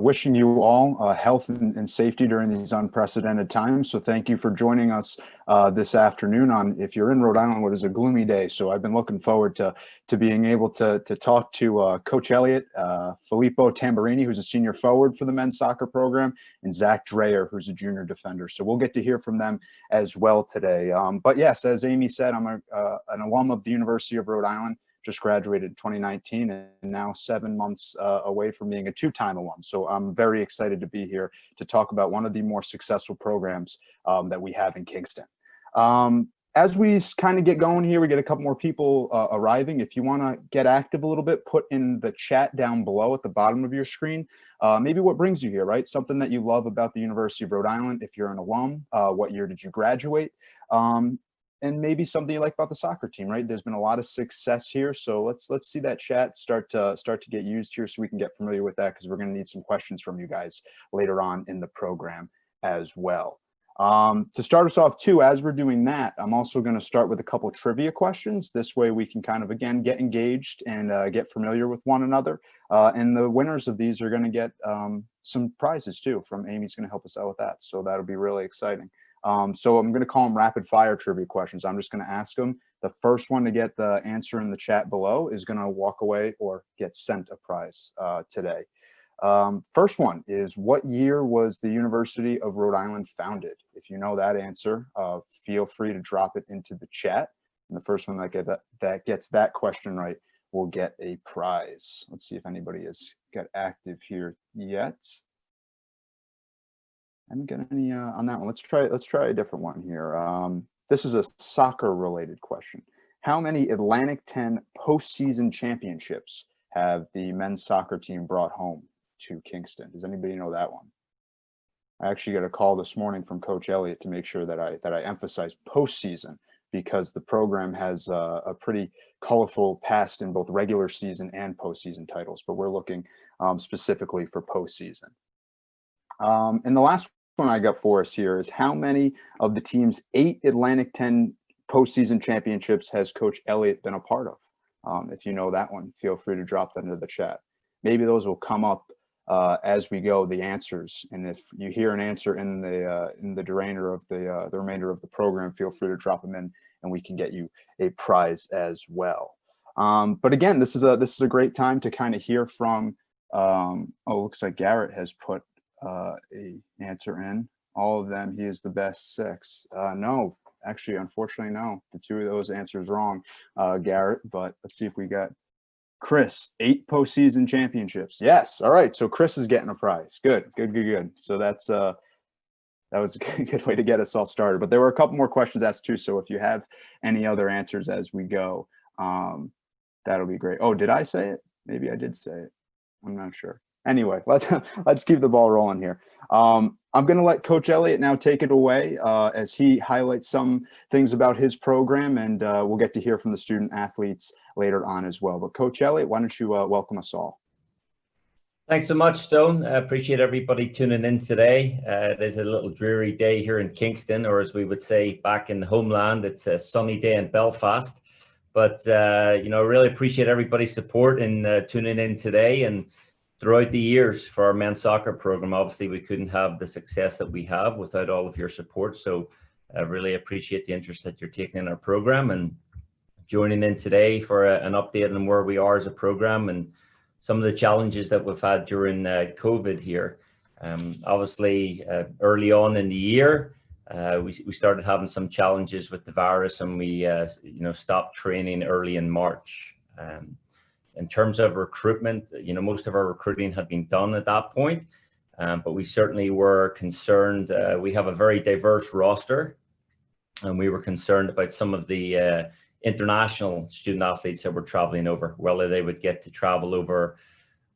wishing you all health and safety during these unprecedented times. So thank you for joining us this afternoon on, if you're in Rhode Island, what is a gloomy day. So I've been looking forward to being able to talk to Coach Elliott, Filippo Tamburini, who's a senior forward for the men's soccer program, and Zach Dreyer, who's a junior defender. So we'll get to hear from them as well today. But yes, as Amy said, I'm an alum of the University of Rhode Island. Just graduated in 2019 and now 7 months away from being a two-time alum. So I'm very excited to be here to talk about one of the more successful programs that we have in Kingston. As we kind of get going here, we get a couple more people arriving. If you want to get active a little bit, put in the chat down below at the bottom of your screen. Maybe what brings you here, right? Something that you love about the University of Rhode Island. If you're an alum, what year did you graduate? And maybe something you like about the soccer team, right? There's been a lot of success here, so let's see that chat start to get used here, so we can get familiar with that, because we're going to need some questions from you guys later on in the program as well. To start us off too, as we're doing that, I'm also going to start with a couple of trivia questions. This way we can kind of again get engaged and get familiar with one another. And the winners of these are going to get some prizes too. From Amy's going to help us out with that, so that'll be really exciting. So I'm going to call them rapid fire trivia questions. I'm just going to ask them. The first one to get the answer in the chat below is going to walk away or get sent a prize today. First one is, what year was the University of Rhode Island founded? If you know that answer, feel free to drop it into the chat. And the first one that gets that question right will get a prize. Let's see if anybody has got active here yet. I haven't got any on that one. Let's try a different one here. This is a soccer related question. How many Atlantic 10 postseason championships have the men's soccer team brought home to Kingston? Does anybody know that one? I actually got a call this morning from Coach Elliott to make sure that I emphasize postseason, because the program has a pretty colorful past in both regular season and postseason titles, but we're looking specifically for postseason. And the last one I got for us here is, how many of the team's 8 Atlantic 10 postseason championships has Coach Elliott been a part of? If you know that one, feel free to drop that into the chat. Maybe those will come up as we go, the answers. And if you hear an answer in the remainder of the program, feel free to drop them in, and we can get you a prize as well. But again, this is a great time to kind of hear from. Looks like Garrett has put a answer in. All of them, he is the best 6. No, actually, unfortunately, no. The 2 of those answers wrong, Garrett. But let's see if we got Chris. 8 postseason championships. Yes. All right. So Chris is getting a prize. Good. So that was a good way to get us all started. But there were a couple more questions asked too. So if you have any other answers as we go, that'll be great. Oh, did I say it? Maybe I did say it. I'm not sure. Anyway, let's keep the ball rolling here. I'm going to let Coach Elliott now take it away as he highlights some things about his program, and we'll get to hear from the student athletes later on as well. But Coach Elliott, why don't you welcome us all? Thanks so much, Stone. I appreciate everybody tuning in today. It is a little dreary day here in Kingston, or as we would say back in the homeland, it's a sunny day in Belfast. But, I really appreciate everybody's support in tuning in today. And throughout the years for our men's soccer program, obviously we couldn't have the success that we have without all of your support. So I really appreciate the interest that you're taking in our program and joining in today for an update on where we are as a program and some of the challenges that we've had during COVID here. Obviously, early on in the year, we started having some challenges with the virus, and we stopped training early in March. In terms of recruitment, most of our recruiting had been done at that point, but we certainly were concerned. We have a very diverse roster, and we were concerned about some of the international student athletes that were traveling over, whether they would get to travel over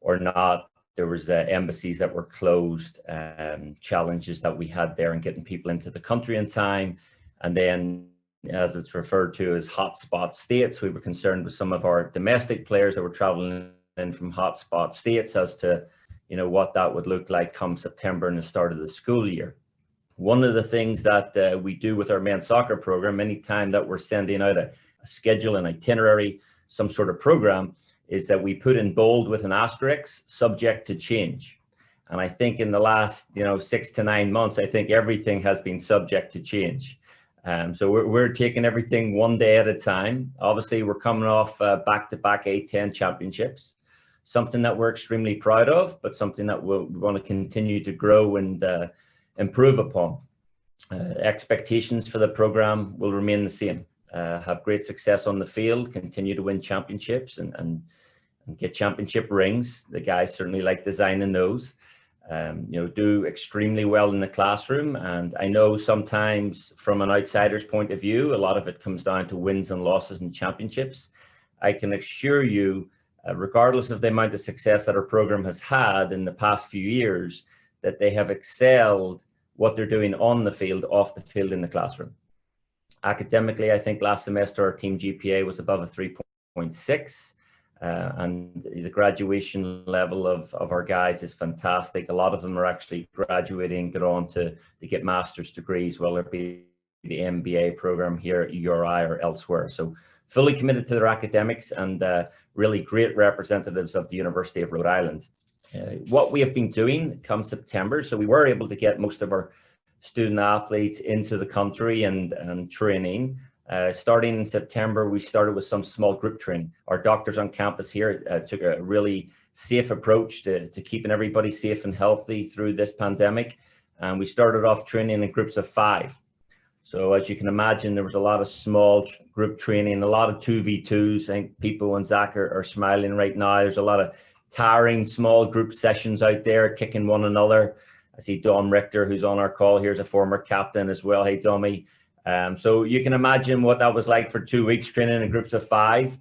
or not. There was embassies that were closed, challenges that we had there in getting people into the country in time, and then, as it's referred to as hotspot states, we were concerned with some of our domestic players that were traveling in from hotspot states as to, what that would look like come September and the start of the school year. One of the things that we do with our men's soccer program, anytime that we're sending out a schedule, an itinerary, some sort of program, is that we put in bold with an asterisk, subject to change. And I think in the last, 6 to 9 months, I think everything has been subject to change. So we're taking everything one day at a time. Obviously, we're coming off back-to-back A10 championships, something that we're extremely proud of, but something that we want to continue to grow and improve upon. Expectations for the program will remain the same. Have great success on the field, continue to win championships and get championship rings. The guys certainly like designing those. Do extremely well in the classroom. And I know sometimes from an outsider's point of view, a lot of it comes down to wins and losses and championships. I can assure you, regardless of the amount of success that our program has had in the past few years, that they have excelled what they're doing on the field, off the field, in the classroom. Academically, I think last semester our team GPA was above a 3.6. And the graduation level of our guys is fantastic. A lot of them are actually graduating, get on to get master's degrees, whether it be the MBA program here at URI or elsewhere. So fully committed to their academics and really great representatives of the University of Rhode Island. What we have been doing come September, so we were able to get most of our student athletes into the country and training. Starting in September, we started with some small group training. Our doctors on campus here took a really safe approach to keeping everybody safe and healthy through this pandemic. And we started off training in groups of 5. So as you can imagine, there was a lot of small group training, a lot of 2v2s. I think Pipo and Zach are smiling right now. There's a lot of tiring small group sessions out there, kicking one another. I see Dom Richter, who's on our call here, is a former captain as well. Hey, Dommy. So you can imagine what that was like for 2 weeks training in groups of 5.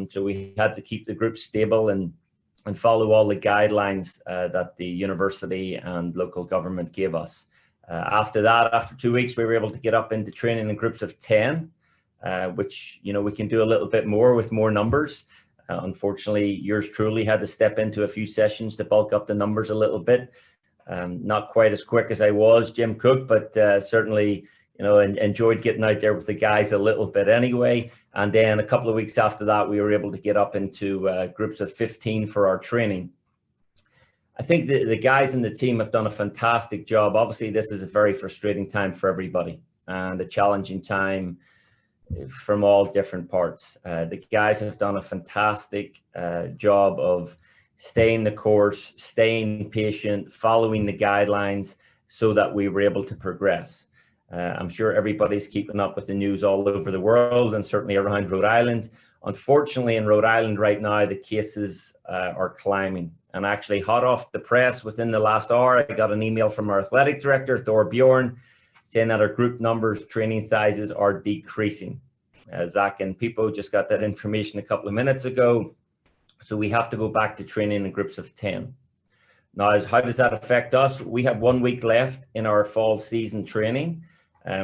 So we had to keep the group stable and follow all the guidelines that the university and local government gave us. After that, after 2 weeks, we were able to get up into training in groups of 10, which, we can do a little bit more with more numbers. Unfortunately, yours truly had to step into a few sessions to bulk up the numbers a little bit. Not quite as quick as I was, Jim Cook, but certainly, enjoyed getting out there with the guys a little bit anyway. And then a couple of weeks after that, we were able to get up into groups of 15 for our training. I think the guys in the team have done a fantastic job. Obviously, this is a very frustrating time for everybody and a challenging time from all different parts. The guys have done a fantastic job of staying the course, staying patient, following the guidelines so that we were able to progress. I'm sure everybody's keeping up with the news all over the world and certainly around Rhode Island. Unfortunately, in Rhode Island right now, the cases are climbing. And actually, hot off the press within the last hour, I got an email from our athletic director, Thor Bjorn, saying that our group numbers, training sizes are decreasing. Zach and Pipo just got that information a couple of minutes ago. So we have to go back to training in groups of 10. Now, how does that affect us? We have 1 week left in our fall season training.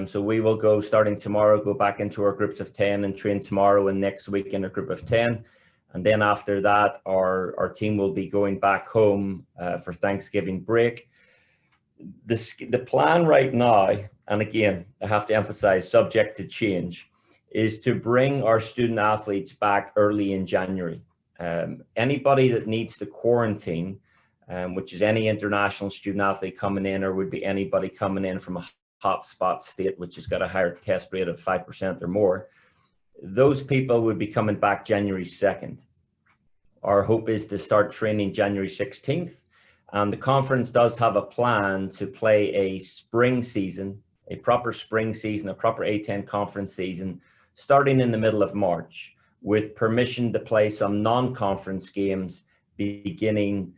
So we will go starting tomorrow, go back into our groups of 10 and train tomorrow and next week in a group of 10. And then after that, our team will be going back home for Thanksgiving break. The plan right now, and again, I have to emphasize, subject to change, is to bring our student athletes back early in January. Anybody that needs to quarantine, which is any international student athlete coming in, or would be anybody coming in from a hotspot state, which has got a higher test rate of 5% or more, those people would be coming back January 2nd. Our hope is to start training January 16th. And the conference does have a plan to play a spring season, a proper spring season, a proper A10 conference season, starting in the middle of March, with permission to play some non-conference games beginning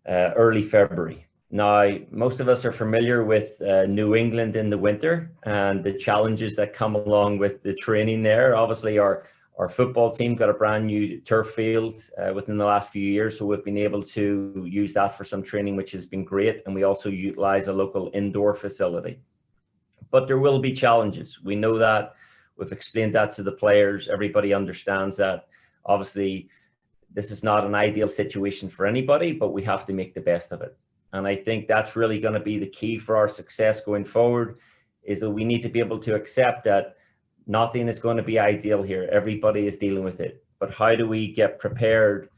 early February. Now, most of us are familiar with New England in the winter and the challenges that come along with the training there. Obviously, our football team got a brand new turf field within the last few years, so we've been able to use that for some training, which has been great. And we also utilize a local indoor facility. But there will be challenges. We know that. We've explained that to the players. Everybody understands that. Obviously, this is not an ideal situation for anybody, but we have to make the best of it. And I think that's really going to be the key for our success going forward, is that we need to be able to accept that nothing is going to be ideal here. Everybody is dealing with it. But how do we get prepared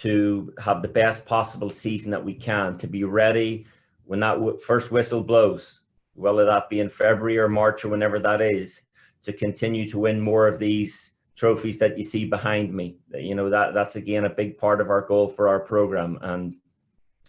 to have the best possible season that we can, to be ready when that first whistle blows, whether that be in February or March or whenever that is, to continue to win more of these trophies that you see behind me. You know, that's again a big part of our goal for our program, and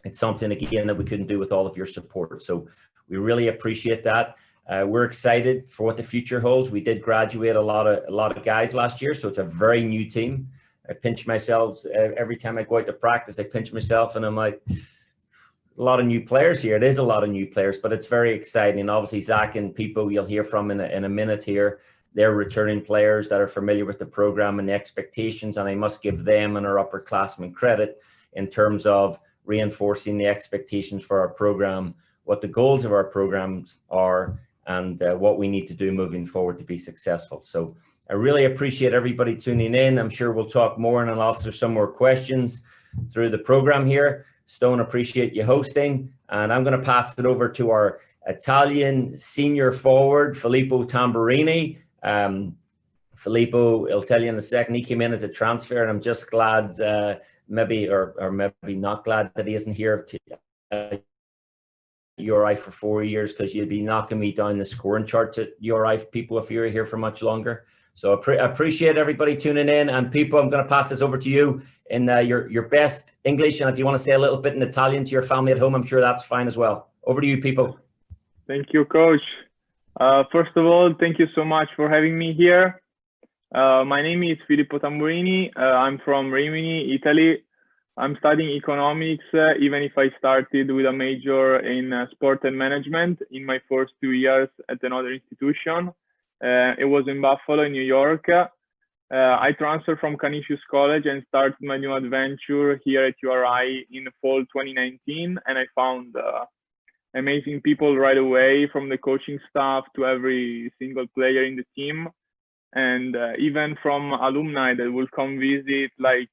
it's something again that we couldn't do with all of your support. So we really appreciate that. We're excited for what the future holds. We did graduate a lot of guys last year, so it's a very new team. I pinch myself every time I go out to practice. I pinch myself and I'm like, a lot of new players here. It is a lot of new players, but it's very exciting. Obviously, Zach and Pipo, you'll hear from in a minute here. They're returning players that are familiar with the program and the expectations, and I must give them and our upperclassmen credit in terms of reinforcing the expectations for our program, what the goals of our programs are, and what we need to do moving forward to be successful. So I really appreciate everybody tuning in. I'm sure we'll talk more and I'll answer some more questions through the program here. Stone, appreciate you hosting, and I'm going to pass it over to our Italian senior forward, Filippo Tamburini. Filippo, I'll tell you in a second, he came in as a transfer, and I'm just glad, maybe not glad that he isn't here to URI for 4 years, because you'd be knocking me down the scoring charts at URI people if you were here for much longer. So I appreciate everybody tuning in, and people, I'm going to pass this over to you in your best English, and if you want to say a little bit in Italian to your family at home, I'm sure that's fine as well. Over to you, people. Thank you, Coach. First of all, thank you so much for having me here. My name is Filippo Tamburini. I'm from Rimini, Italy. I'm studying economics, even if I started with a major in sport and management in my first 2 years at another institution. It was in Buffalo, New York. I transferred from Canisius College and started my new adventure here at URI in fall 2019, and I found amazing people right away, from the coaching staff to every single player in the team, and even from alumni that will come visit, like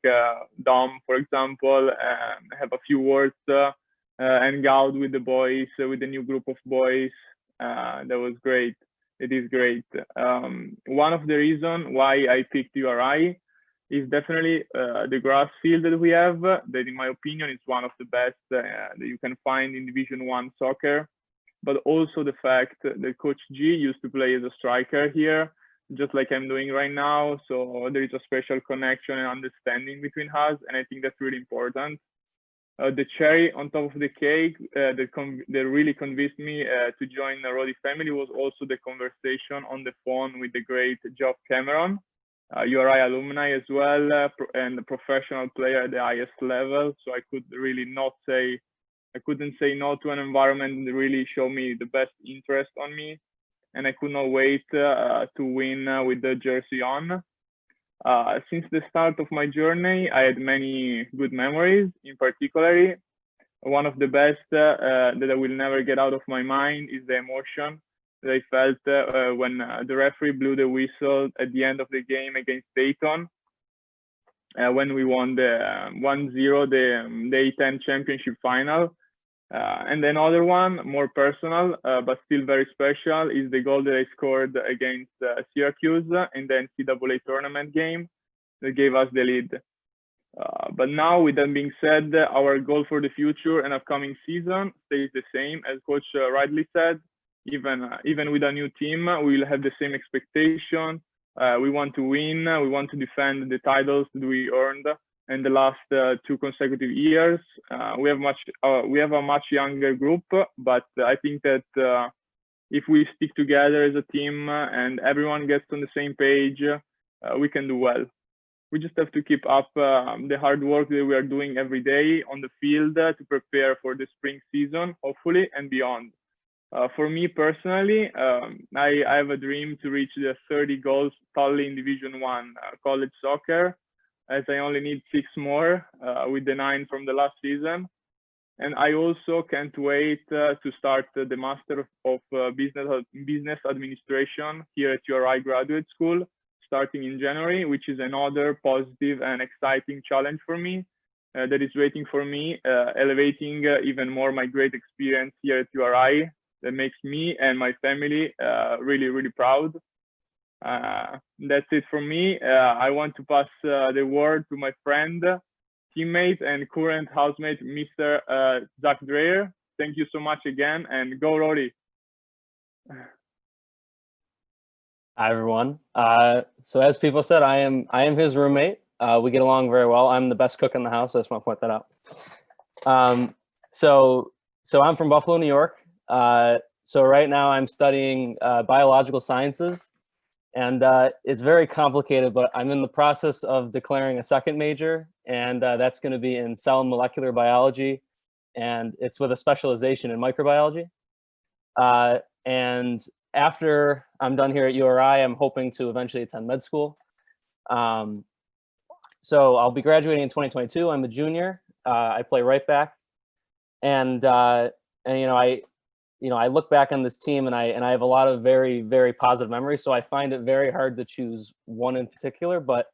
Dom, for example, have a few words, hang out with the boys, with the new group of boys. That was great. It is great. One of the reasons why I picked URI is definitely the grass field that we have, that in my opinion is one of the best that you can find in Division 1 soccer, but also the fact that Coach G used to play as a striker here, just like I'm doing right now. So there is a special connection and understanding between us, and I think that's really important. The cherry on top of the cake that really convinced me to join the Rodi family was also the conversation on the phone with the great Geoff Cameron, URI alumni as well, and a professional player at the highest level. So I couldn't say no to an environment that really showed me the best interest on me, and I could not wait to win with the jersey on. Since the start of my journey, I had many good memories. In particular, one of the best that I will never get out of my mind is the emotion that I felt when the referee blew the whistle at the end of the game against Dayton, when we won the 1-0, the A10 championship final. And another one, more personal, but still very special, is the goal that I scored against Syracuse in the NCAA tournament game that gave us the lead. But now, with that being said, our goal for the future and upcoming season stays the same. As Coach rightly said, even with a new team, we will have the same expectation. We want to win. We want to defend the titles that we earned in the last 2 consecutive years. We have a much younger group, but I think that if we stick together as a team and everyone gets on the same page, we can do well. We just have to keep up the hard work that we are doing every day on the field to prepare for the spring season, hopefully, and beyond. For me personally, I have a dream to reach the 30 goals totally in Division 1 college soccer, as I only need 6 more with the 9 from the last season. And I also can't wait to start the Master of Business Administration here at URI Graduate School, starting in January, which is another positive and exciting challenge for me that is waiting for me, elevating even more my great experience here at URI that makes me and my family really, really proud. That's it from me. I want to pass the word to my friend, teammate and current housemate, Mr. Zach Dreyer. Thank you so much again, and go Rory. Hi everyone. So as people said, I am his roommate. We get along very well. I'm the best cook in the house. I just want to point that out. So I'm from Buffalo, New York. So right now I'm studying biological sciences, and it's very complicated, but I'm in the process of declaring a second major, and that's going to be in cell and molecular biology, and it's with a specialization in microbiology. And after I'm done here at URI, I'm hoping to eventually attend med school. So I'll be graduating in 2022. I'm a junior. I play right back, and I look back on this team, and I have a lot of very, very positive memories. So I find it very hard to choose one in particular, but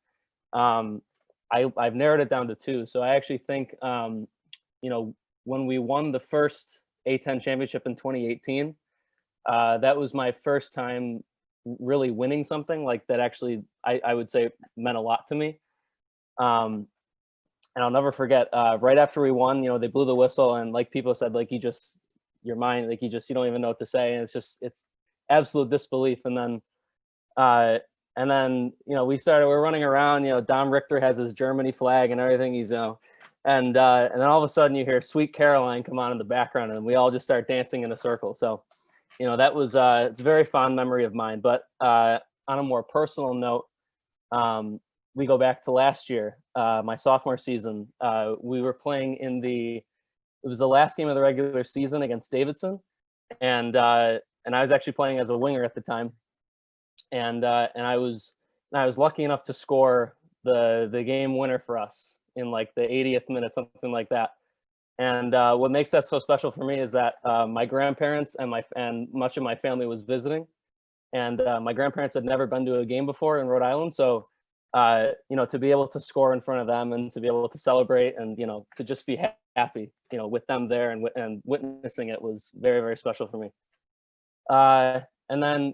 I've narrowed it down to two. So I actually think when we won the first A10 championship in 2018. That was my first time really winning something like that. Actually, I would say meant a lot to me. And I'll never forget, right after we won, they blew the whistle, and like people said, like, your mind, like you don't even know what to say. And it's absolute disbelief. And then, we're running around, Dom Richter has his Germany flag and everything, and then all of a sudden you hear Sweet Caroline come on in the background, and we all just start dancing in a circle. So, that was, it's a very fond memory of mine. But on a more personal note, we go back to last year, my sophomore season. We were playing it was the last game of the regular season against Davidson. And I was actually playing as a winger at the time. And I was lucky enough to score the game winner for us in like the 80th minute, something like that. And what makes that so special for me is that my grandparents and much of my family was visiting, and my grandparents had never been to a game before in Rhode Island. So, to be able to score in front of them and to be able to celebrate and, to just be happy, with them there and witnessing it was very, very special for me. And then,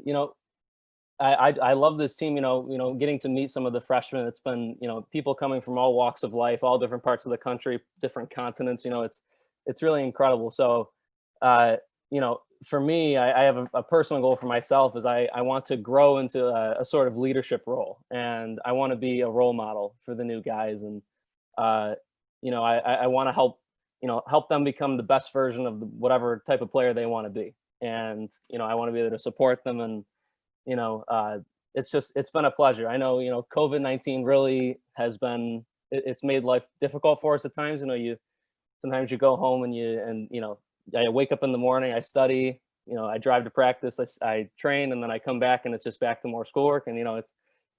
I love this team, getting to meet some of the freshmen. It's been, people coming from all walks of life, all different parts of the country, different continents, it's really incredible. So, for me, I have a personal goal for myself is I want to grow into a sort of leadership role, and I want to be a role model for the new guys. And, I want to help them become the best version of whatever type of player they want to be. And, I want to be able to support them, and, it's been a pleasure. I know, COVID-19 really has been, it's made life difficult for us at times. Sometimes you go home and I wake up in the morning, I study, I drive to practice, I train, and then I come back and it's just back to more schoolwork. And,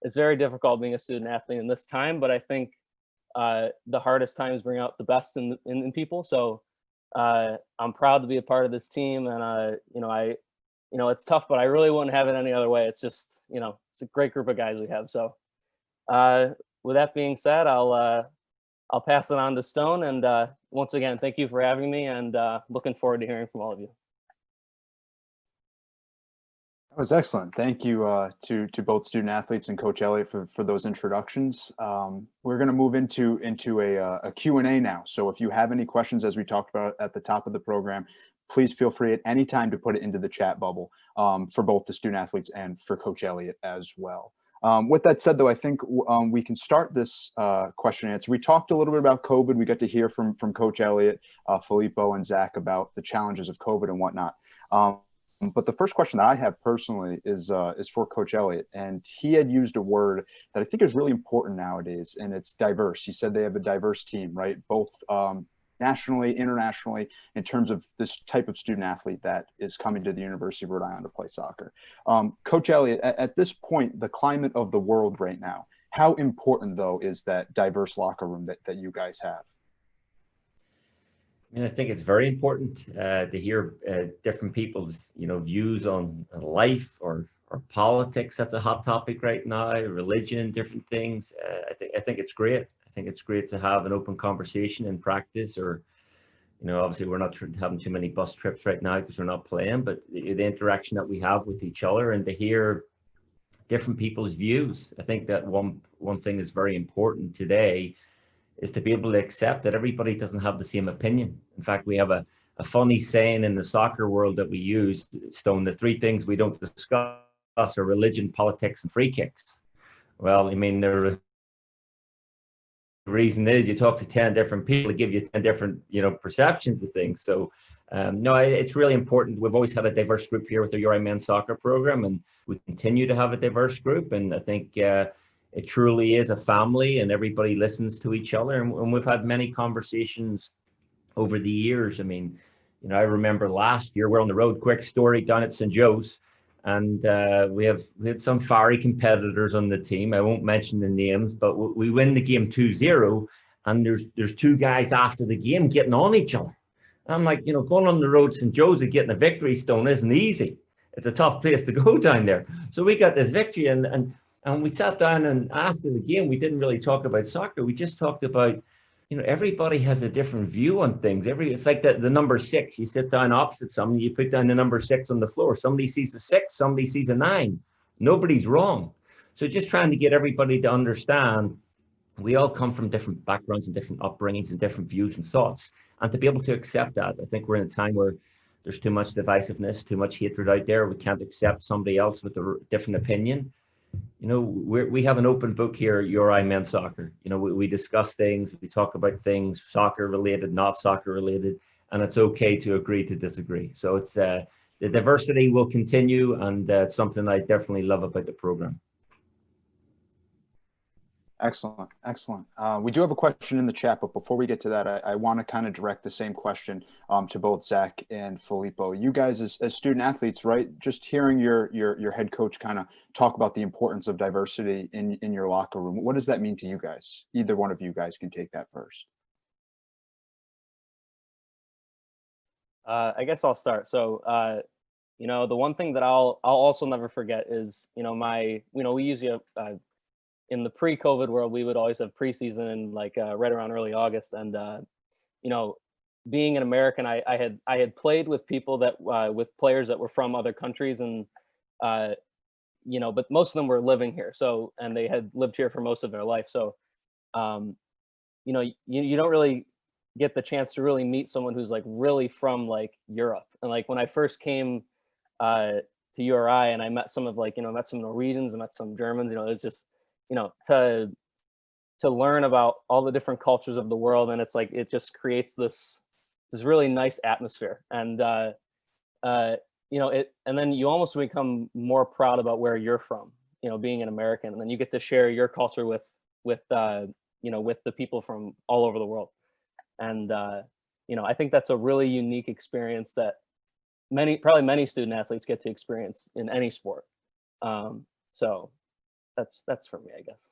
it's very difficult being a student athlete in this time, but I think the hardest times bring out the best in people. So I'm proud to be a part of this team, and, it's tough, but I really wouldn't have it any other way. It's just, it's a great group of guys we have. So with that being said, I'll pass it on to Stone. And once again, thank you for having me, and looking forward to hearing from all of you. That was excellent. Thank you to both student athletes and Coach Elliott for those introductions. We're going to move into a Q&A now. So if you have any questions, as we talked about at the top of the program, please feel free at any time to put it into the chat bubble for both the student athletes and for Coach Elliott as well. With that said, though, I think we can start this question and answer. We talked a little bit about COVID. We got to hear from Coach Elliott, Filippo, and Zach about the challenges of COVID and whatnot. But the first question that I have personally is for Coach Elliott, and he had used a word that I think is really important nowadays, and it's diverse. He said they have a diverse team, right? Both nationally, internationally, in terms of this type of student athlete that is coming to the University of Rhode Island to play soccer. Coach Elliott, at this point, the climate of the world right now, how important, though, is that diverse locker room that you guys have? I think it's very important to hear different people's, views on life or politics. That's a hot topic right now. Religion, different things. I think it's great. I think it's great to have an open conversation in practice, or, obviously we're not having too many bus trips right now because we're not playing, but the interaction that we have with each other and to hear different people's views. I think that one thing is very important today is to be able to accept that everybody doesn't have the same opinion. In fact, we have a funny saying in the soccer world that we use, Stone, the three things we don't discuss are religion, politics, and free kicks. Well, I mean, the reason is you talk to 10 different people to give you 10 different, perceptions of things. So, no, it's really important. We've always had a diverse group here with the URI men's soccer program, and we continue to have a diverse group. And I think it truly is a family, and everybody listens to each other. And we've had many conversations over the years. I mean, I remember last year we're on the road. Quick story down at St. Joe's, and we had some fiery competitors on the team. I won't mention the names, but we win the game 2-0, and there's two guys after the game getting on each other. I'm like, going on the road St. Joe's and getting a victory, Stone, isn't easy. It's a tough place to go down there. So we got this victory, and we sat down, and after the game, we didn't really talk about soccer. We just talked about, everybody has a different view on things. It's like the number 6. You sit down opposite someone, you put down the number 6 on the floor. Somebody sees a 6, somebody sees a 9. Nobody's wrong. So just trying to get everybody to understand we all come from different backgrounds and different upbringings and different views and thoughts. And to be able to accept that, I think we're in a time where there's too much divisiveness, too much hatred out there. We can't accept somebody else with a different opinion. We have an open book here at URI Men's Soccer. We discuss things, we talk about things, soccer related, not soccer related, and it's okay to agree to disagree. So it's the diversity will continue, and it's something I definitely love about the program. Excellent. Excellent. We do have a question in the chat, but before we get to that, I want to kind of direct the same question to both Zach and Filippo. You guys as student athletes, right? Just hearing your head coach kind of talk about the importance of diversity in your locker room. What does that mean to you guys? Either one of you guys can take that first. I guess I'll start. So, the one thing that I'll also never forget is, we usually in the pre-COVID world, we would always have preseason in right around early August. And, being an American, I had played with people that, with players that were from other countries, and, but most of them were living here. So, and they had lived here for most of their life. So, you don't really get the chance to really meet someone who's really from Europe. And when I first came to URI, and I met some of met some Norwegians, and met some Germans, it's just, to learn about all the different cultures of the world. And it's it just creates this really nice atmosphere. And, and then you almost become more proud about where you're from, being an American, and then you get to share your culture with the people from all over the world. And, I think that's a really unique experience that probably many student athletes get to experience in any sport. So that's for me, I guess.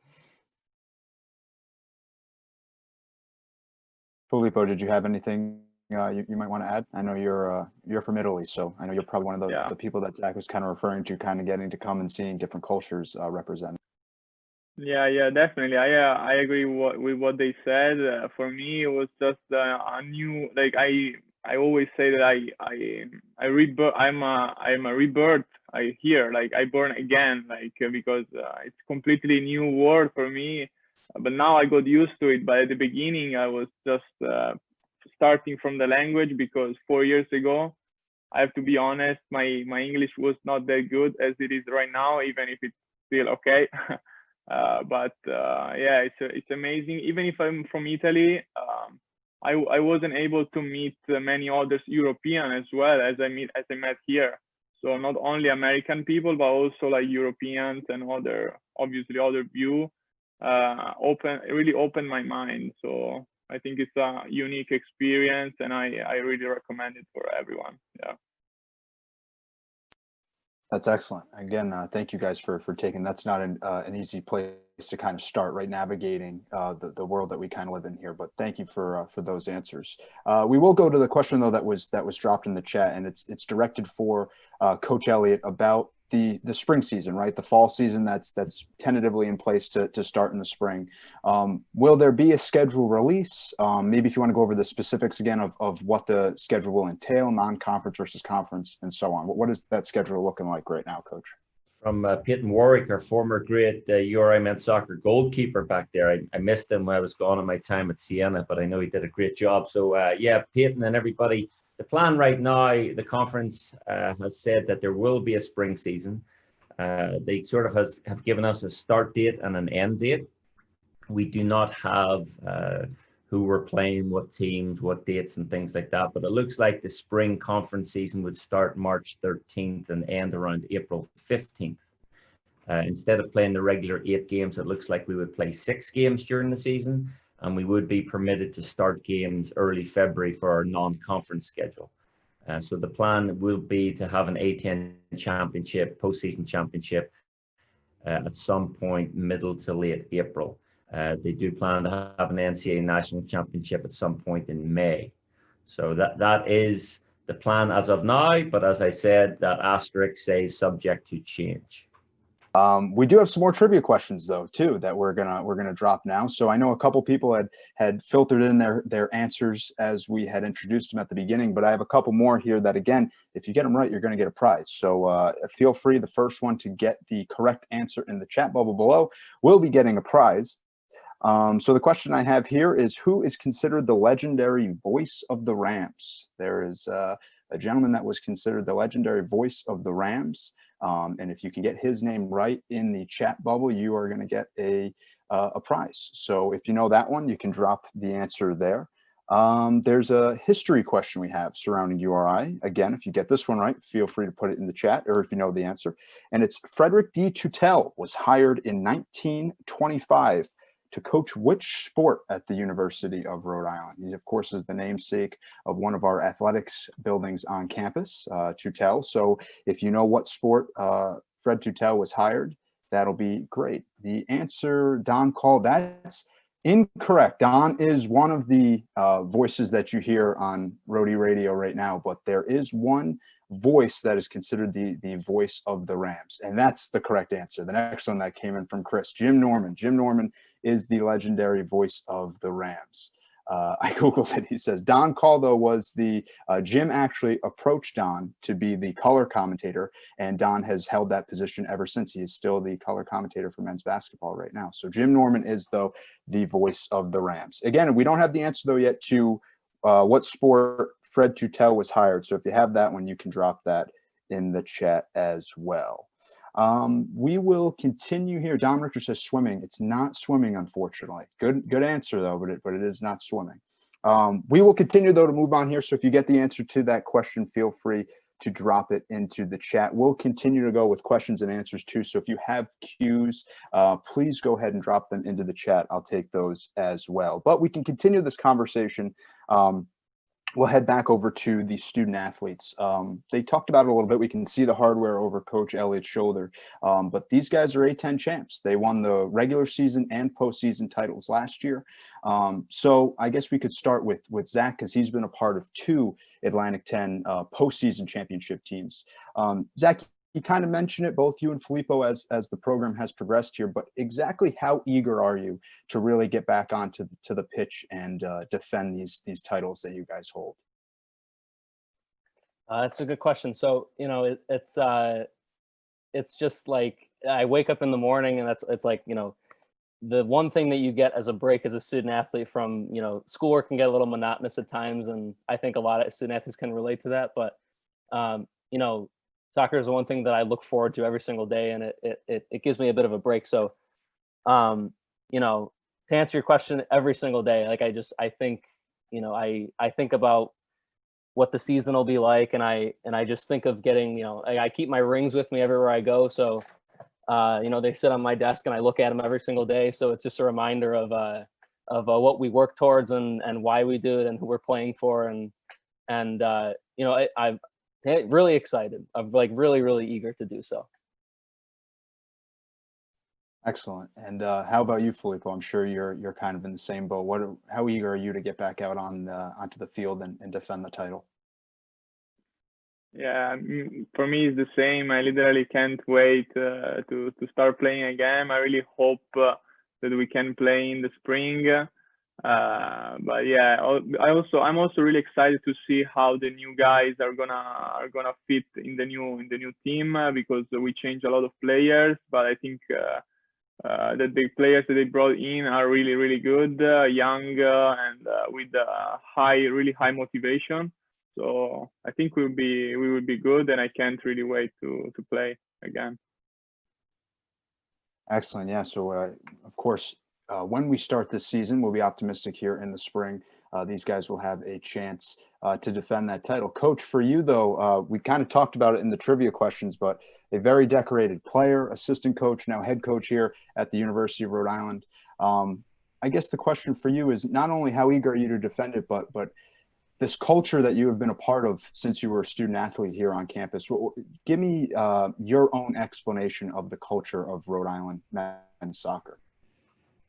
Filippo, did you have anything you might want to add? I know you're from Italy, so I know you're probably one of the people that Zach was kind of referring to, kind of getting to come and seeing different cultures represented. Yeah, definitely. I agree with what they said. For me, it was just a new, I always say that I'm a rebirth. I born again, because it's completely new world for me. But now I got used to it. But at the beginning, I was just starting from the language, because 4 years ago, I have to be honest, my English was not that good as it is right now, even if it's still okay. But it's amazing. Even if I'm from Italy, I wasn't able to meet many others European as well as I met here. So not only American people, but also Europeans and other view. Really opened my mind. So I think it's a unique experience, and I really recommend it for everyone. Yeah. That's excellent. Again, thank you guys for taking. That's not an easy place to kind of start, right? Navigating the world that we kind of live in here. But thank you for those answers. We will go to the question though that was dropped in the chat, and it's directed for Coach Elliott about the spring season, right? The fall season that's tentatively in place to start in the spring. Will there be a schedule release? Maybe if you want to go over the specifics again of what the schedule will entail, non-conference versus conference, and so on. What is that schedule looking like right now, Coach? from Peyton Warwick, our former great URI men's soccer goalkeeper back there. I missed him when I was gone on my time at Siena, but I know he did a great job. So yeah, Peyton and everybody, the plan right now, the conference has said that there will be a spring season. They sort of have given us a start date and an end date. We do not have who we're playing, what teams, what dates and things like that. But it looks like the spring conference season would start March 13th and end around April 15th. Instead of playing the regular 8 games, it looks like we would play 6 games during the season, and we would be permitted to start games early February for our non-conference schedule. So the plan will be to have an A10 championship, postseason championship, at some point middle to late April. They do plan to have an NCAA national championship at some point in May. So that is the plan as of now, but as I said, that asterisk says subject to change. We do have some more trivia questions though too that we're gonna drop now. So I know a couple people had filtered in their answers as we had introduced them at the beginning, but I have a couple more here that, again, if you get them right, you're going to get a prize. So feel free. The first one to get the correct answer in the chat bubble below will be getting a prize. So the question I have here is, who is considered the legendary voice of the Rams? There is a gentleman that was considered the legendary voice of the Rams. And if you can get his name right in the chat bubble, you are going to get a prize. So if you know that one, you can drop the answer there. There's a history question we have surrounding URI. Again, if you get this one right, feel free to put it in the chat, or if you know the answer. And it's Frederick D. Tuttle was hired in 1925 to coach which sport at the University of Rhode Island? He, of course, is the namesake of one of our athletics buildings on campus, Tuttle. So if you know what sport Fred Tuttle was hired, that'll be great. The answer Don called, that's incorrect. Don is one of the voices that you hear on Rhody Radio right now, but there is one voice that is considered the voice of the Rams, and that's the correct answer. The next one that came in from Chris, Jim Norman. Jim Norman is the legendary voice of the Rams. I Googled it. He says Don Caldo was the Jim actually approached Don to be the color commentator, and Don has held that position ever since. He is still the color commentator for men's basketball right now. So Jim Norman is, though, the voice of the Rams. Again, we don't have the answer though yet to what sport Fred Tuttle was hired. So if you have that one, you can drop that in the chat as well. We will continue here. Dom Richter says swimming. It's not swimming, unfortunately. Good answer though, but it is not swimming. We will continue though to move on here. So if you get the answer to that question, feel free to drop it into the chat. We'll continue to go with questions and answers too. So if you have cues, please go ahead and drop them into the chat. I'll take those as well. But we can continue this conversation. We'll head back over to the student athletes. They talked about it a little bit. We can see the hardware over Coach Elliott's shoulder. But these guys are A10 champs. They won the regular season and postseason titles last year. So I guess we could start with Zach, because he's been a part of 2 Atlantic 10 postseason championship teams. Zach, you kind of mentioned it, both you and Filippo, as the program has progressed here, but exactly how eager are you to really get back onto the pitch and defend these titles that you guys hold? That's a good question. So, you know, it's just like I wake up in the morning and it's like, you know, the one thing that you get as a break as a student athlete from, you know, schoolwork can get a little monotonous at times. And I think a lot of student athletes can relate to that. But, you know, soccer is the one thing that I look forward to every single day, and it gives me a bit of a break. So, you know, to answer your question, every single day, like I think, you know, I think about what the season will be like, and I just think of getting, you know, I keep my rings with me everywhere I go. So, you know, they sit on my desk and I look at them every single day. So it's just a reminder of what we work towards and why we do it and who we're playing for, and you know, I'm really excited. I'm like really eager to do so. Excellent. And how about you, Filippo? I'm sure you're kind of in the same boat. How eager are you to get back out onto the field and defend the title? Yeah, for me it's the same. I literally can't wait to start playing again. I really hope that we can play in the spring. But yeah, I'm also really excited to see how the new guys are gonna fit in the new team, because we changed a lot of players. But I think that the players that they brought in are really good, young, and with really high motivation. So I think we will be good, and I can't really wait to play again. Excellent. Yeah. So, of course, when we start this season, we'll be optimistic here in the spring. These guys will have a chance to defend that title. Coach, for you, though, we kind of talked about it in the trivia questions, but a very decorated player, assistant coach, now head coach here at the University of Rhode Island. I guess the question for you is not only how eager are you to defend it, but this culture that you have been a part of since you were a student athlete here on campus. Give me your own explanation of the culture of Rhode Island men's soccer.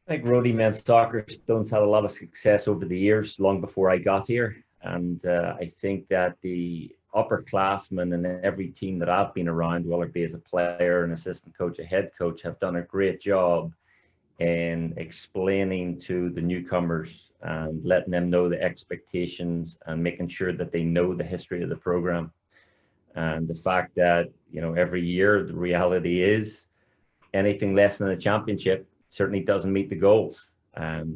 I think Rhodey men's soccer Stone's had a lot of success over the years, long before I got here. And I think that the upperclassmen in every team that I've been around, whether it be as a player, an assistant coach, a head coach, have done a great job in explaining to the newcomers and letting them know the expectations and making sure that they know the history of the program. And the fact that, every year the reality is anything less than a championship certainly doesn't meet the goals.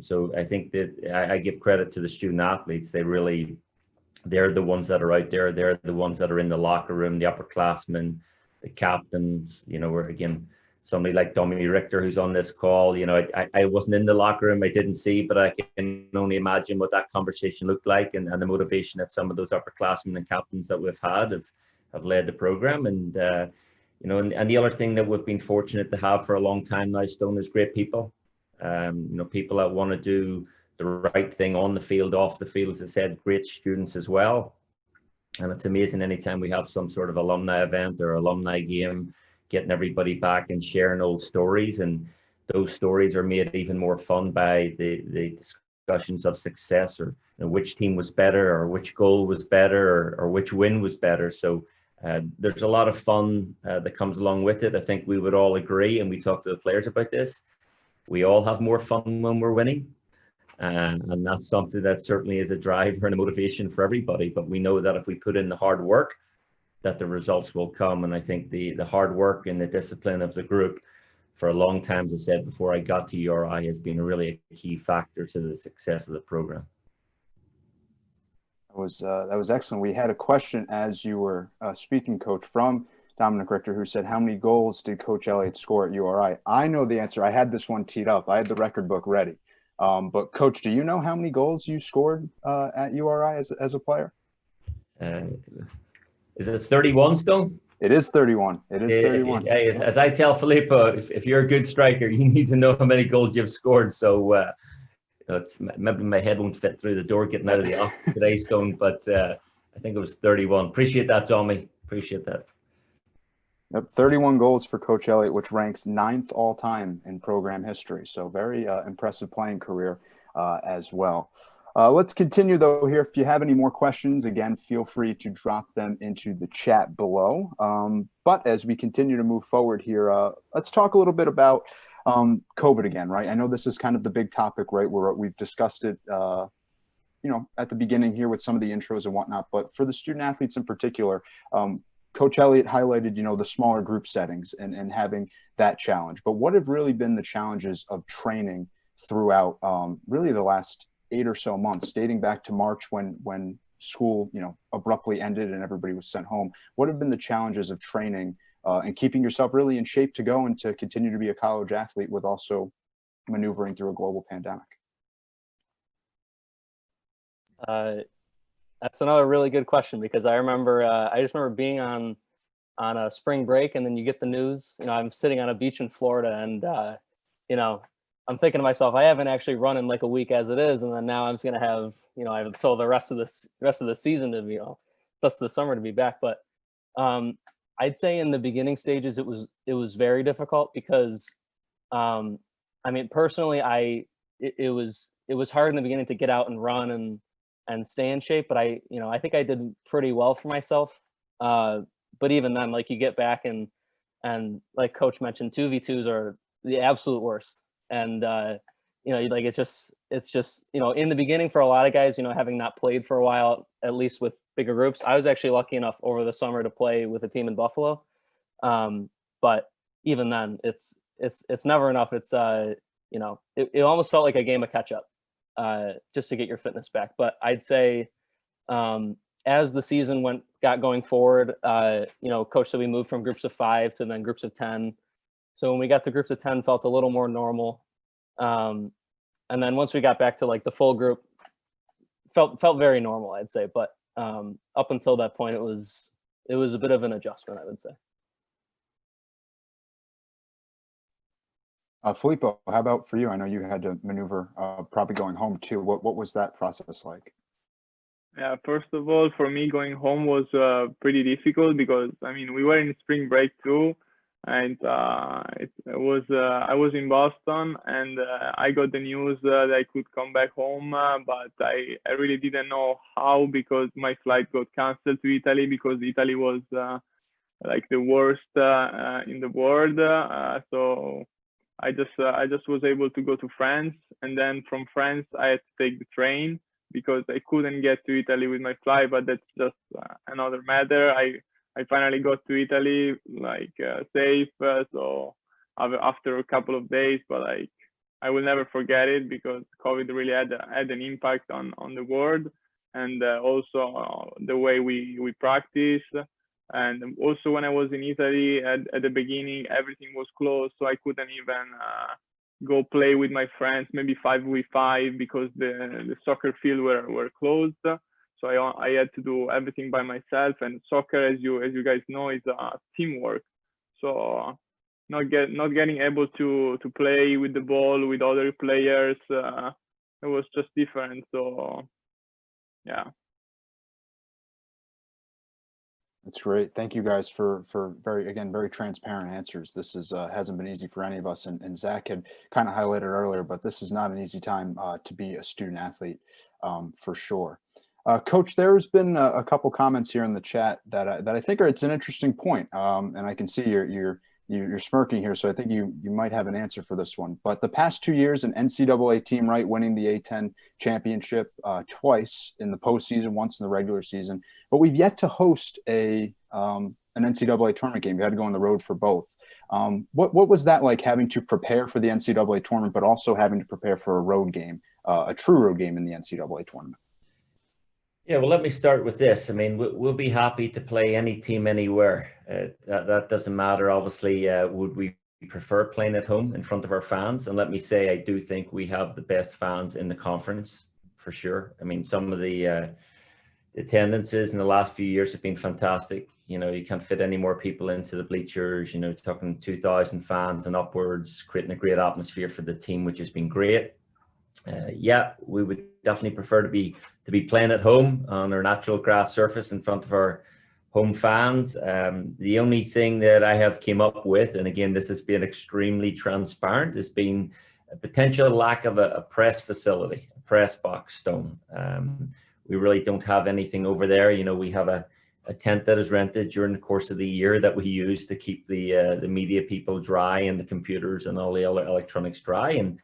So I think that I give credit to the student athletes. They're the ones that are out there. They're the ones that are in the locker room, the upperclassmen, the captains, where again, somebody like Dominic Richter, who's on this call, I wasn't in the locker room, I didn't see, but I can only imagine what that conversation looked like, and the motivation that some of those upperclassmen and captains that we've had have led the program. And and the other thing that we've been fortunate to have for a long time now, Stone, is great people. People that want to do the right thing on the field, off the field, as I said, great students as well. And it's amazing anytime we have some sort of alumni event or alumni game, getting everybody back and sharing old stories. And those stories are made even more fun by the discussions of success, or which team was better, or which goal was better, or which win was better. So there's a lot of fun that comes along with it. I think we would all agree, and we talked to the players about this, we all have more fun when we're winning. And that's something that certainly is a driver and a motivation for everybody. But we know that if we put in the hard work, that the results will come. And I think the hard work and the discipline of the group for a long time, as I said before I got to URI, has been really a key factor to the success of the program. That was excellent. We had a question as you were speaking, Coach, from Dominic Richter, who said, how many goals did Coach Elliott score at URI? I know the answer. I had this one teed up. I had the record book ready. But Coach, do you know how many goals you scored at URI as a player? Is it 31, Stone? It is 31. It is 31. As I tell Filippo, if you're a good striker, you need to know how many goals you've scored. So it's maybe my head won't fit through the door getting out of the office today, Stone, but I think it was 31. Appreciate that, Tommy. Appreciate that. Yep, 31 goals for Coach Elliott, which ranks 9th all time in program history. So very impressive playing career as well. Let's continue, though, here. If you have any more questions, again, feel free to drop them into the chat below. But as we continue to move forward here, let's talk a little bit about COVID again, right? I know this is kind of the big topic, right, where we've discussed it, at the beginning here with some of the intros and whatnot. But for the student athletes in particular, Coach Elliott highlighted, the smaller group settings and having that challenge. But what have really been the challenges of training throughout really the last 8 or so months, dating back to March when school, abruptly ended and everybody was sent home? What have been the challenges of training and keeping yourself really in shape to go and to continue to be a college athlete with also maneuvering through a global pandemic? That's another really good question, because I just remember being on a spring break, and then you get the news. I'm sitting on a beach in Florida, and I'm thinking to myself, I haven't actually run in like a week as it is, and then now I'm just gonna have so the rest of the season to be rest of the summer to be back. But I'd say in the beginning stages it was very difficult, because personally it was hard in the beginning to get out and run and stay in shape, but I think I did pretty well for myself. But even then, like, you get back and like Coach mentioned, 2v2s are the absolute worst. And it's it's just, you know, in the beginning for a lot of guys, you know, having not played for a while, at least with bigger groups. I was actually lucky enough over the summer to play with a team in Buffalo. But even then, it's never enough. It's you know, it almost felt like a game of catch up, just to get your fitness back. But I'd say as the season got going forward, you know, coach said we moved from groups of 5 to then groups of 10. So when we got to groups of 10, felt a little more normal. And then once we got back to like the full group, felt very normal, I'd say. But up until that point, it was a bit of an adjustment, I would say. Filippo, how about for you? I know you had to maneuver, probably going home too. What was that process like? Yeah, first of all, for me, going home was pretty difficult because, I mean, we were in spring break too, and I was in Boston, and I got the news that I could come back home, but I really didn't know how, because my flight got canceled to Italy because Italy was like the worst in the world. So I just was able to go to France, and then from France I had to take the train because I couldn't get to Italy with my flight, but that's just another matter. I finally got to Italy like safe, so after a couple of days, but like I will never forget it because COVID really had an impact on the world, and also the way we practice. And also when I was in Italy at the beginning, everything was closed, so I couldn't even go play with my friends, maybe 5v5, because the soccer field were closed. So I had to do everything by myself, and soccer, as you guys know, is teamwork. So not getting able to play with the ball with other players, it was just different. So yeah. That's great. Thank you guys for very transparent answers. This is hasn't been easy for any of us, and Zach had kind of highlighted earlier, but this is not an easy time to be a student athlete, for sure. Coach, there's been a couple comments here in the chat that I think it's an interesting point, and I can see you're smirking here, so I think you might have an answer for this one. But the past 2 years, an NCAA team, right, winning the A10 championship twice in the postseason, once in the regular season, but we've yet to host an NCAA tournament game. You had to go on the road for both. What was that like, having to prepare for the NCAA tournament, but also having to prepare for a road game, a true road game in the NCAA tournament? Yeah, well, let me start with this. I mean, we'll be happy to play any team anywhere. That doesn't matter. Obviously, would we prefer playing at home in front of our fans? And let me say, I do think we have the best fans in the conference, for sure. I mean, some of the attendances in the last few years have been fantastic. You know, you can't fit any more people into the bleachers, you know, talking 2,000 fans and upwards, creating a great atmosphere for the team, which has been great. Yeah, we would definitely prefer to be playing at home on our natural grass surface in front of our home fans. The only thing that I have came up with, and again, this has been extremely transparent, has been a potential lack of a press facility, a press box, Stone. We really don't have anything over there. You know, we have a tent that is rented during the course of the year that we use to keep the media people dry and the computers and all the other electronics dry. And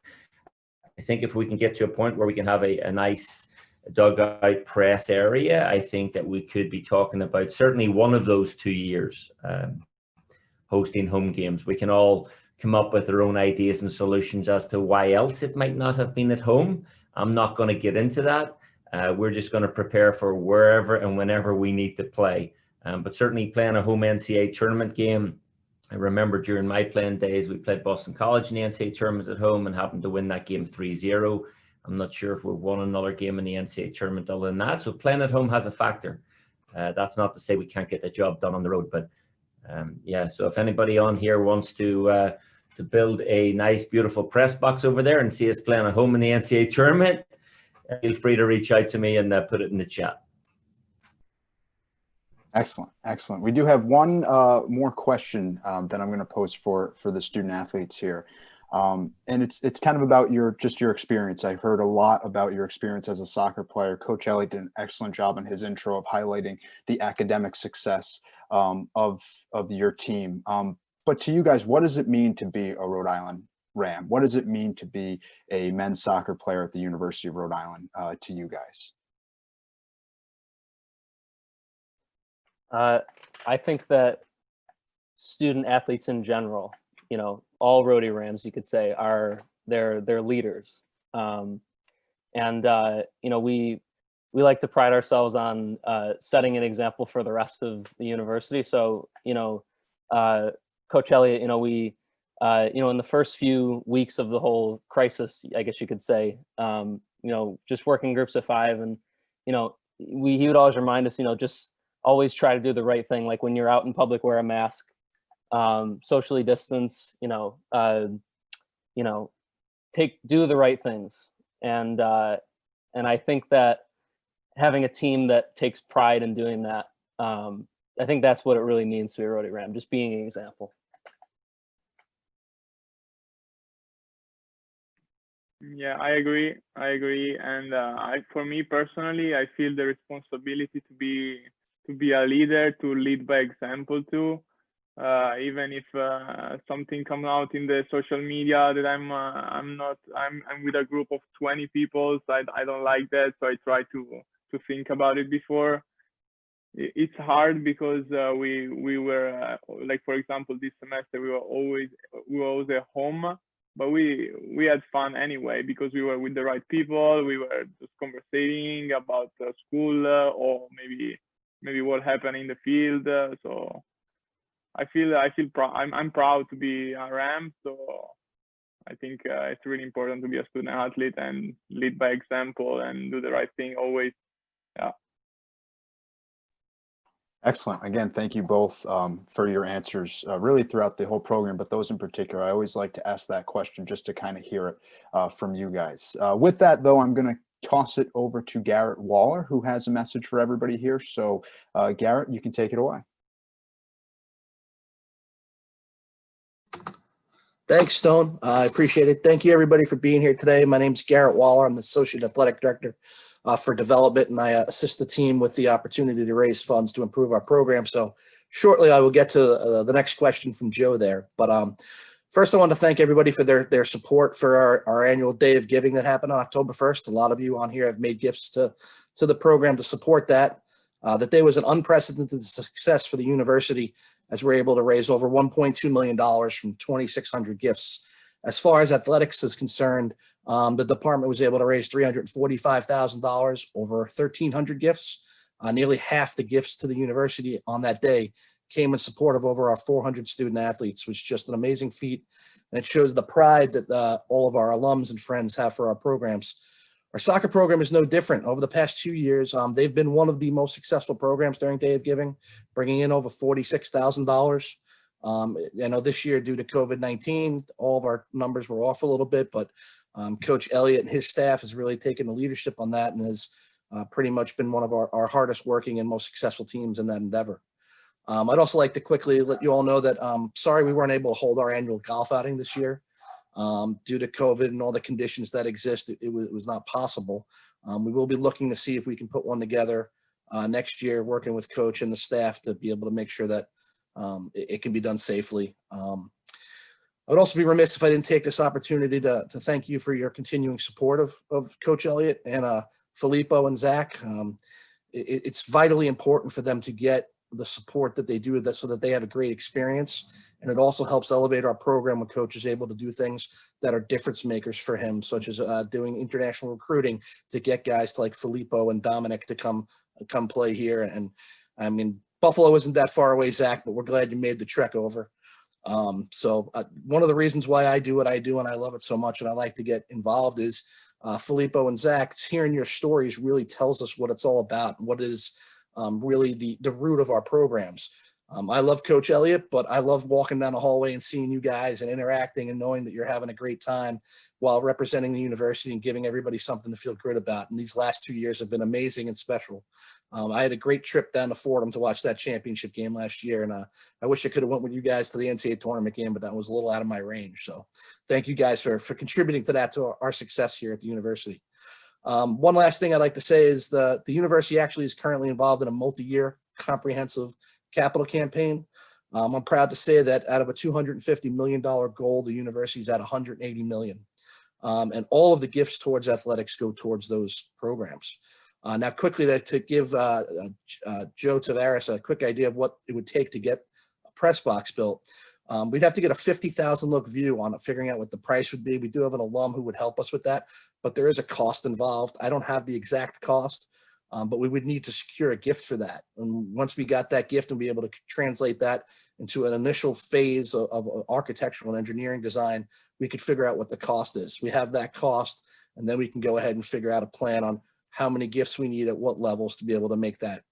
I think if we can get to a point where we can have a nice dugout press area, I think that we could be talking about certainly one of those 2 years hosting home games. We can all come up with our own ideas and solutions as to why else it might not have been at home. I'm not going to get into that. We're just going to prepare for wherever and whenever we need to play. But certainly playing a home NCAA tournament game, I remember during my playing days, we played Boston College in the NCAA tournament at home and happened to win that game 3-0. I'm not sure if we've won another game in the NCAA tournament other than that. So playing at home has a factor. That's not to say we can't get the job done on the road, but yeah. So if anybody on here wants to build a nice, beautiful press box over there and see us playing at home in the NCAA tournament, feel free to reach out to me and put it in the chat. Excellent. We do have one more question that I'm going to pose for the student athletes here. And it's kind of about your experience. I've heard a lot about your experience as a soccer player. Coach Elliott did an excellent job in his intro of highlighting the academic success of your team. But to you guys, what does it mean to be a Rhode Island Ram? What does it mean to be a men's soccer player at the University of Rhode Island to you guys? I think that student athletes in general, all Rhody Rams, you could say, are they're leaders. We like to pride ourselves on setting an example for the rest of the university. So, Coach Elliott, in the first few weeks of the whole crisis, I guess you could say, just working groups of 5, and he would always remind us, just always try to do the right thing. Like when you're out in public, wear a mask, socially distance, do the right things. And I think that having a team that takes pride in doing that, I think that's what it really means to be a Rhody Ram, just being an example. Yeah, I agree. And for me personally, I feel the responsibility to be a leader, to lead by example too. Even if something comes out in the social media that I'm with a group of 20 people, so I don't like that. So I try to think about it before. It's hard because we were like, for example, this semester we were always at home, but we had fun anyway because we were with the right people. We were just conversating about school or maybe what happened in the field. So I'm proud to be a Ram. So I think it's really important to be a student athlete and lead by example and do the right thing always. Yeah. Excellent. Again, thank you both for your answers really throughout the whole program, but those in particular. I always like to ask that question just to kind of hear it from you guys. With that, though, I'm going to toss it over to Garrett Waller, who has a message for everybody here. So, Garrett, you can take it away. Thanks, Stone. I appreciate it. Thank you, everybody, for being here today. My name's Garrett Waller. I'm the Associate Athletic Director for Development, and I assist the team with the opportunity to raise funds to improve our program. So shortly, I will get to the next question from Joe there. But first, I want to thank everybody for their support for our annual Day of Giving that happened on October 1st. A lot of you on here have made gifts to the program to support that. That day was an unprecedented success for the university, as we're able to raise over $1.2 million from 2,600 gifts. As far as athletics is concerned, the department was able to raise $345,000 over 1,300 gifts. Nearly half the gifts to the university on that day came in support of over our 400 student athletes, which is just an amazing feat. And it shows the pride that all of our alums and friends have for our programs. Our soccer program is no different. Over the past 2 years, they've been one of the most successful programs during Day of Giving, bringing in over $46,000. I know this year, due to COVID-19, all of our numbers were off a little bit, but Coach Elliott and his staff has really taken the leadership on that and has pretty much been one of our hardest working and most successful teams in that endeavor. I'd also like to quickly let you all know that sorry we weren't able to hold our annual golf outing this year. Due to COVID and all the conditions that exist, it was not possible. We will be looking to see if we can put one together next year, working with Coach and the staff to be able to make sure that it can be done safely. I would also be remiss if I didn't take this opportunity to thank you for your continuing support of Coach Elliott and Filippo and Zach. It's vitally important for them to get the support that they do so that they have a great experience. And it also helps elevate our program when Coach is able to do things that are difference makers for him, such as doing international recruiting to get guys to like Filippo and Dominic to come play here. And I mean, Buffalo isn't that far away, Zach, but we're glad you made the trek over. So one of the reasons why I do what I do and I love it so much and I like to get involved is Filippo and Zach, hearing your stories really tells us what it's all about and what is really the root of our programs. I love Coach Elliott, but I love walking down the hallway and seeing you guys and interacting and knowing that you're having a great time while representing the university and giving everybody something to feel good about. And these last 2 years have been amazing and special. I had a great trip down to Fordham to watch that championship game last year. And I wish I could have went with you guys to the NCAA tournament game, but that was a little out of my range. So thank you guys for contributing to that, to our success here at the university. One last thing I'd like to say is the university actually is currently involved in a multi-year comprehensive capital campaign. I'm proud to say that out of a $250 million goal, the university is at $180 million. And all of the gifts towards athletics go towards those programs. Now, quickly to give Joe Tavares a quick idea of what it would take to get a press box built, we'd have to get a 50,000 look view on it, figuring out what the price would be. We do have an alum who would help us with that, but there is a cost involved. I don't have the exact cost, but we would need to secure a gift for that. And once we got that gift and be able to translate that into an initial phase of architectural and engineering design, we could figure out what the cost is. We have that cost, and then we can go ahead and figure out a plan on how many gifts we need at what levels to be able to make that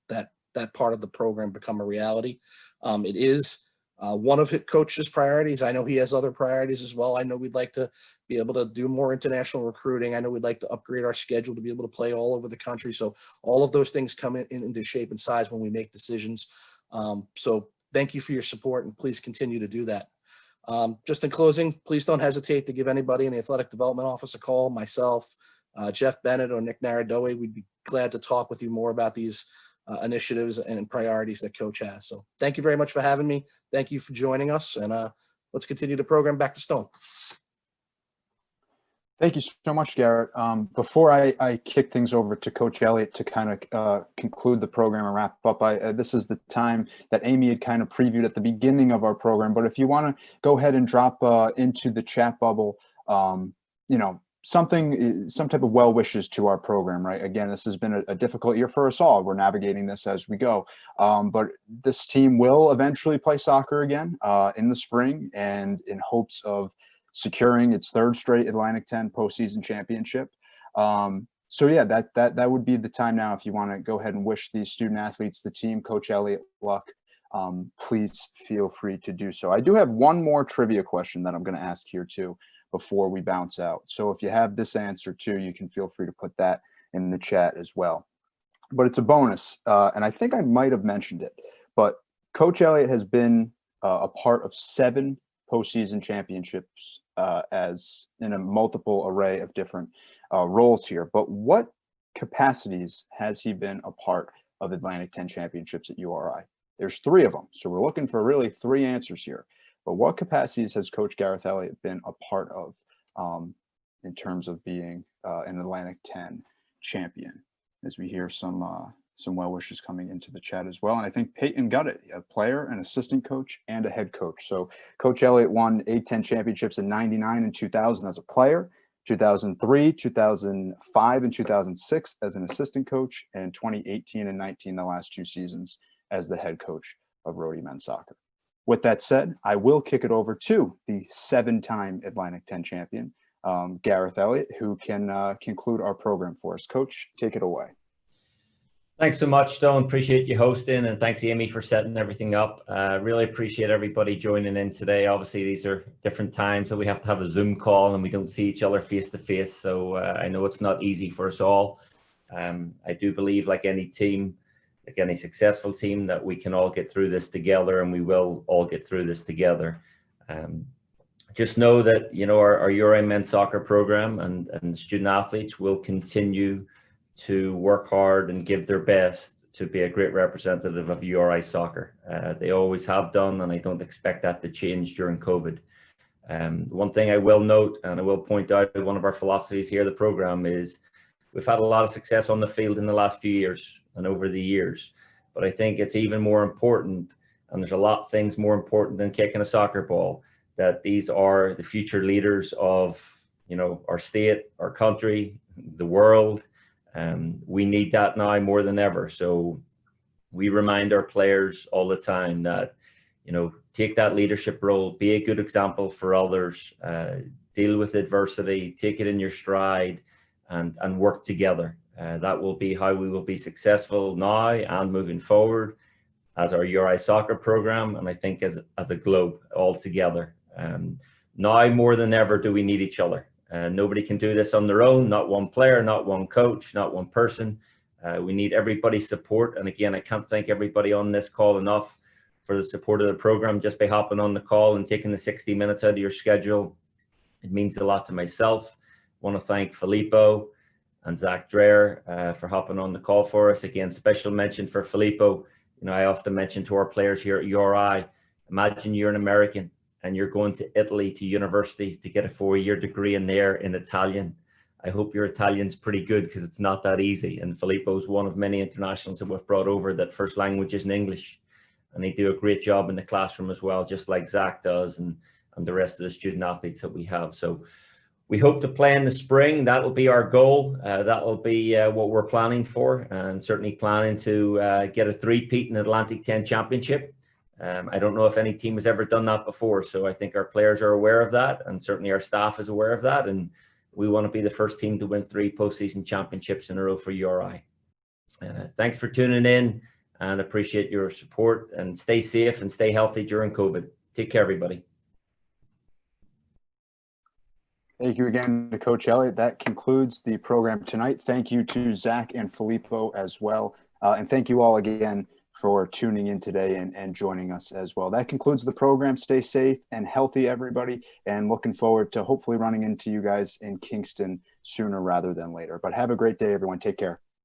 part of the program become a reality. It is one of Coach's priorities. I know he has other priorities as well. I know we'd like to be able to do more international recruiting. I know we'd like to upgrade our schedule to be able to play all over the country. So all of those things come into shape and size when we make decisions. So thank you for your support, and please continue to do that. Just in closing, please don't hesitate to give anybody in the athletic development office a call, myself, Jeff Bennett, or Nick Naradoe. We'd be glad to talk with you more about these initiatives and priorities that Coach has. So thank you very much for having me. Thank you for joining us, and let's continue the program back to Stone. Thank you so much, Garrett. Before I kick things over to Coach Elliott to kind of conclude the program and wrap up, this is the time that Amy had kind of previewed at the beginning of our program. But if you want to go ahead and drop into the chat bubble, some type of well wishes to our program, right? Again, this has been a difficult year for us all. We're navigating this as we go. But this team will eventually play soccer again in the spring, and in hopes of securing its third straight Atlantic 10 postseason championship. So yeah, that would be the time now. If you want to go ahead and wish these student athletes, the team, Coach Elliott, luck, please feel free to do so. I do have one more trivia question that I'm going to ask here too, before we bounce out. So if you have this answer too, you can feel free to put that in the chat as well. But it's a bonus, and I think I might have mentioned it, but Coach Elliott has been a part of 7 postseason championships as in a multiple array of different roles here. But what capacities has he been a part of Atlantic 10 championships at URI? There's 3 of them. So we're looking for really 3 answers here. But what capacities has Coach Gareth Elliott been a part of in terms of being an Atlantic 10 champion? As we hear some well wishes coming into the chat as well. And I think Peyton got it, a player, an assistant coach, and a head coach. So Coach Elliott won A10 championships in '99 and 2000 as a player, 2003, 2005, and 2006 as an assistant coach, and 2018 and 19, the last 2 seasons, as the head coach of Rhodey men's soccer. With that said, I will kick it over to the 7-time Atlantic 10 champion, Gareth Elliott, who can conclude our program for us. Coach, take it away. Thanks so much, Stone. Appreciate you hosting, and thanks, Amy, for setting everything up. Really appreciate everybody joining in today. Obviously, these are different times, so we have to have a Zoom call, and we don't see each other face to face. So I know it's not easy for us all. I do believe, like any team, like any successful team, that we can all get through this together, and we will all get through this together. Just know that, our URI men's soccer program and student athletes will continue to work hard and give their best to be a great representative of URI soccer. They always have done, and I don't expect that to change during COVID. One thing I will note, and I will point out, one of our philosophies here at the program is we've had a lot of success on the field in the last few years and over the years, but I think it's even more important, and there's a lot of things more important than kicking a soccer ball, that these are the future leaders of, our state, our country, the world. We need that now more than ever. So we remind our players all the time that, take that leadership role, be a good example for others, deal with adversity, take it in your stride, and work together. That will be how we will be successful now and moving forward as our URI soccer program, and I think as a globe all together. Now more than ever do we need each other. Nobody can do this on their own, not one player, not one coach, not one person. We need everybody's support. And again, I can't thank everybody on this call enough for the support of the program. Just by hopping on the call and taking the 60 minutes out of your schedule, it means a lot to myself. I want to thank Filippo and Zach Dreher for hopping on the call for us. Again, special mention for Filippo. I often mention to our players here at URI, Imagine you're an American and you're going to Italy to university to get a 4-year degree in there in Italian. I hope your Italian's pretty good, because it's not that easy. And Filippo's one of many internationals that we've brought over that first language isn't English. And they do a great job in the classroom as well, just like Zach does, and the rest of the student athletes that we have. So we hope to play in the spring. That'll be our goal. That'll be what we're planning for, and certainly planning to get a three-peat in the Atlantic 10 Championship. I don't know if any team has ever done that before, so I think our players are aware of that, and certainly our staff is aware of that, and we want to be the first team to win 3 postseason championships in a row for URI. Thanks for tuning in, and appreciate your support, and stay safe and stay healthy during COVID. Take care, everybody. Thank you again to Coach Elliott. That concludes the program tonight. Thank you to Zach and Filippo as well. And thank you all again for tuning in today and joining us as well. That concludes the program. Stay safe and healthy, everybody, and looking forward to hopefully running into you guys in Kingston sooner rather than later. But have a great day, everyone. Take care.